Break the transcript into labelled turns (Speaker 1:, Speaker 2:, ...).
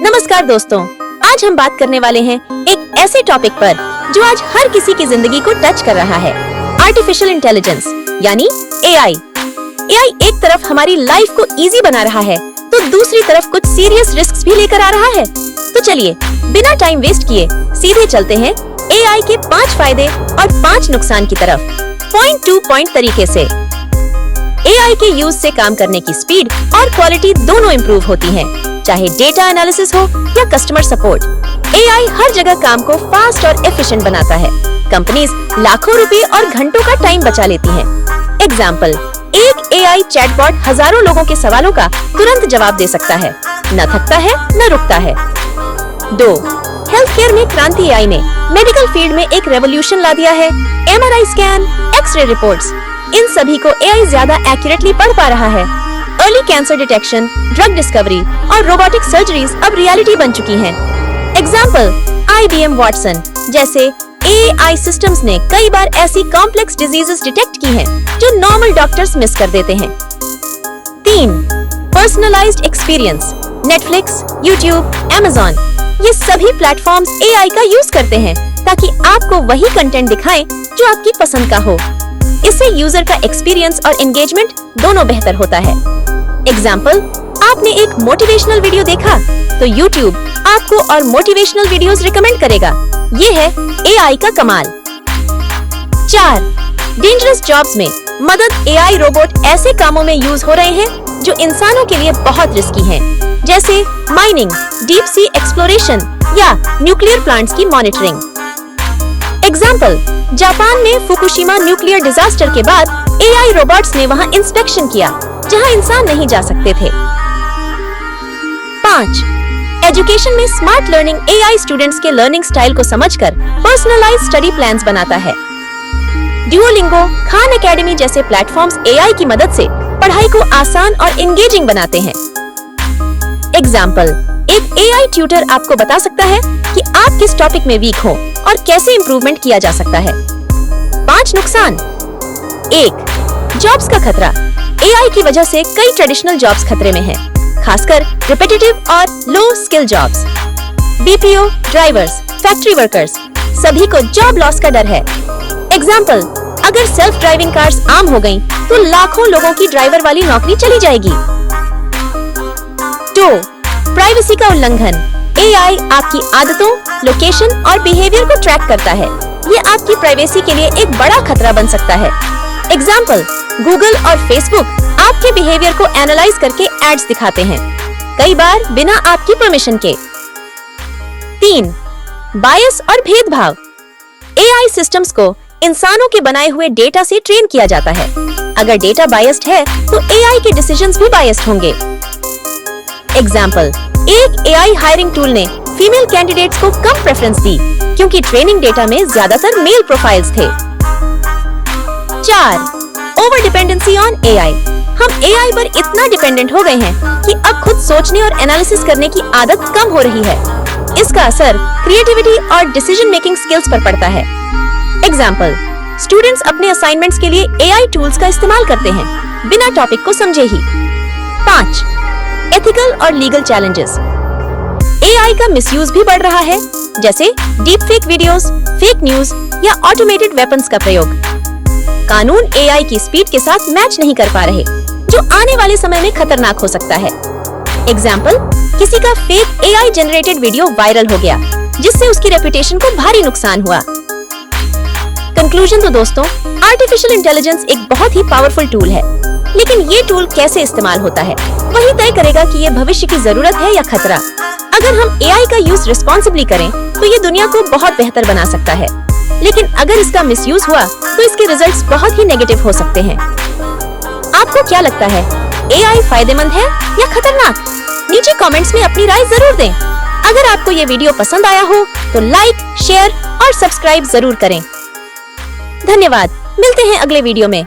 Speaker 1: नमस्कार दोस्तों, आज हम बात करने वाले हैं एक ऐसे टॉपिक पर जो आज हर किसी की जिंदगी को टच कर रहा है, आर्टिफिशियल इंटेलिजेंस यानी एआई। एआई एक तरफ हमारी लाइफ को इजी बना रहा है तो दूसरी तरफ कुछ सीरियस रिस्क्स भी लेकर आ रहा है। तो चलिए बिना टाइम वेस्ट किए सीधे चलते हैं एआई के 5 फायदे और 5 नुकसान की तरफ, पॉइंट टू पॉइंट तरीके से। एआई के यूज से काम करने की स्पीड और क्वालिटी दोनों इम्प्रूव होती हैं, चाहे डेटा एनालिसिस हो या कस्टमर सपोर्ट। एआई हर जगह काम को फास्ट और एफिशिएंट बनाता है। कंपनीज लाखों रुपए और घंटों का टाइम बचा लेती हैं। एग्जाम्पल, एक एआई चैटबॉट हजारों लोगों के सवालों का तुरंत जवाब दे सकता है, न थकता है न रुकता है। 2. हेल्थ केयर में क्रांति एआई ने मेडिकल फील्ड में एक रेवोल्यूशन ला दिया है। एमआरआई स्कैन, एक्सरे रिपोर्ट्स, इन सभी को एआई ज्यादा एक्यूरेटली पढ़ पा रहा है। Early cancer detection, drug discovery और रोबोटिक सर्जरीज अब रियलिटी बन चुकी हैं। एग्जाम्पल, IBM वाटसन जैसे एआई सिस्टम्स ने कई बार ऐसी कॉम्प्लेक्स डिजीजेस डिटेक्ट की हैं जो नॉर्मल डॉक्टर्स मिस कर देते हैं। 3. Personalised experience, Netflix, YouTube, Amazon, ये सभी प्लेटफॉर्म्स एआई का यूज करते हैं ताकि आपको वही कंटेंट दिखाएं जो आपकी पसंद का हो। इससे यूजर का एक्सपीरियंस और एंगेजमेंट दोनों बेहतर होता है। एग्जाम्पल, आपने एक मोटिवेशनल वीडियो देखा तो YouTube आपको और मोटिवेशनल वीडियोस रिकमेंड करेगा। ये है एआई का कमाल। 4. डेंजरस जॉब्स में मदद, एआई रोबोट ऐसे कामों में यूज हो रहे हैं जो इंसानों के लिए बहुत रिस्की हैं, जैसे माइनिंग, डीप सी एक्सप्लोरेशन या न्यूक्लियर प्लांट्स की मॉनिटरिंग। एग्जाम्पल, जापान में फुकुशिमा न्यूक्लियर डिजास्टर के बाद एआई रोबोट्स ने वहां इंस्पेक्शन किया जहां इंसान नहीं जा सकते थे। 5. एजुकेशन में स्मार्ट लर्निंग एआई स्टूडेंट्स के लर्निंग स्टाइल को समझकर पर्सनलाइज्ड स्टडी प्लान्स बनाता है। ड्यूओलिंगो, खान एकेडमी जैसे प्लेटफॉर्म्स एआई की मदद से पढ़ाई को आसान और एंगेजिंग बनाते हैं। एग्जाम्पल, एक एआई ट्यूटर आपको बता सकता है कि आप किस टॉपिक में वीक हो और कैसे इंप्रूवमेंट किया जा सकता है। 5 नुकसान। 1. जॉब्स का खतरा, एआई की वजह से कई ट्रेडिशनल जॉब्स खतरे में हैं, खासकर रिपीटेटिव और लो skill jobs. BPO, drivers, factory workers, सभी को जॉब लॉस का डर है। एग्जाम्पल, अगर सेल्फ ड्राइविंग कार्स आम हो गईं, तो लाखों लोगों की ड्राइवर वाली नौकरी चली जाएगी। 2. प्राइवेसी का उल्लंघन, एआई आपकी आदतों, लोकेशन और बिहेवियर को ट्रैक करता है। ये आपकी प्राइवेसी के लिए एक बड़ा खतरा बन सकता है। एग्जाम्पल, गूगल और फेसबुक आपके बिहेवियर को एनालाइज करके एड्स दिखाते हैं, कई बार बिना आपकी परमिशन के। 3. बायस और भेदभाव, एआई सिस्टम्स को इंसानों के बनाए हुए डेटा से ट्रेन किया जाता है। अगर डेटा बायस्ड है तो एआई के डिसीजंस भी बायस्ड होंगे। एग्जाम्पल, एक एआई हायरिंग टूल ने फीमेल कैंडिडेट्स को कम प्रेफरेंस दी क्योंकि ट्रेनिंग डेटा में ज्यादातर मेल प्रोफाइल्स थे। 4. ओवर डिपेंडेंसी ऑन एआई, हम एआई पर इतना डिपेंडेंट हो गए हैं कि अब खुद सोचने और एनालिसिस करने की आदत कम हो रही है। इसका असर क्रिएटिविटी और डिसीजन मेकिंग स्किल्स पर पड़ता है। एग्जाम्पल, स्टूडेंट्स अपने असाइनमेंट्स के लिए एआई टूल्स का इस्तेमाल करते हैं बिना टॉपिक को समझे ही। 5. एथिकल और लीगल चैलेंजेस, एआई का मिसयूज भी बढ़ रहा है, जैसे deep fake videos, fake news या ऑटोमेटेड वेपन्स का प्रयोग। कानून एआई की स्पीड के साथ मैच नहीं कर पा रहे, जो आने वाले समय में खतरनाक हो सकता है। एग्जाम्पल, किसी का fake AI generated video viral हो गया, जिससे उसकी रेपुटेशन को भारी नुकसान हुआ। कंक्लूजन तो दोस्तों, आर्टिफिशियल इंटेलिजेंस एक बहुत ही पावरफुल टूल है, लेकिन ये टूल कैसे इस्तेमाल होता है वही तय करेगा कि ये भविष्य की जरूरत है या खतरा। अगर हम एआई का यूज रिस्पॉन्सिबली करें तो ये दुनिया को बहुत बेहतर बना सकता है, लेकिन अगर इसका मिसयूज हुआ तो इसके रिजल्ट्स बहुत ही नेगेटिव हो सकते हैं। आपको क्या लगता है, एआई फायदेमंद है या खतरनाक? नीचे कमेंट्स में अपनी राय जरूर दें। अगर आपको ये वीडियो पसंद आया हो तो लाइक, शेयर और सब्सक्राइब जरूर करें। धन्यवाद, मिलते हैं अगले वीडियो में।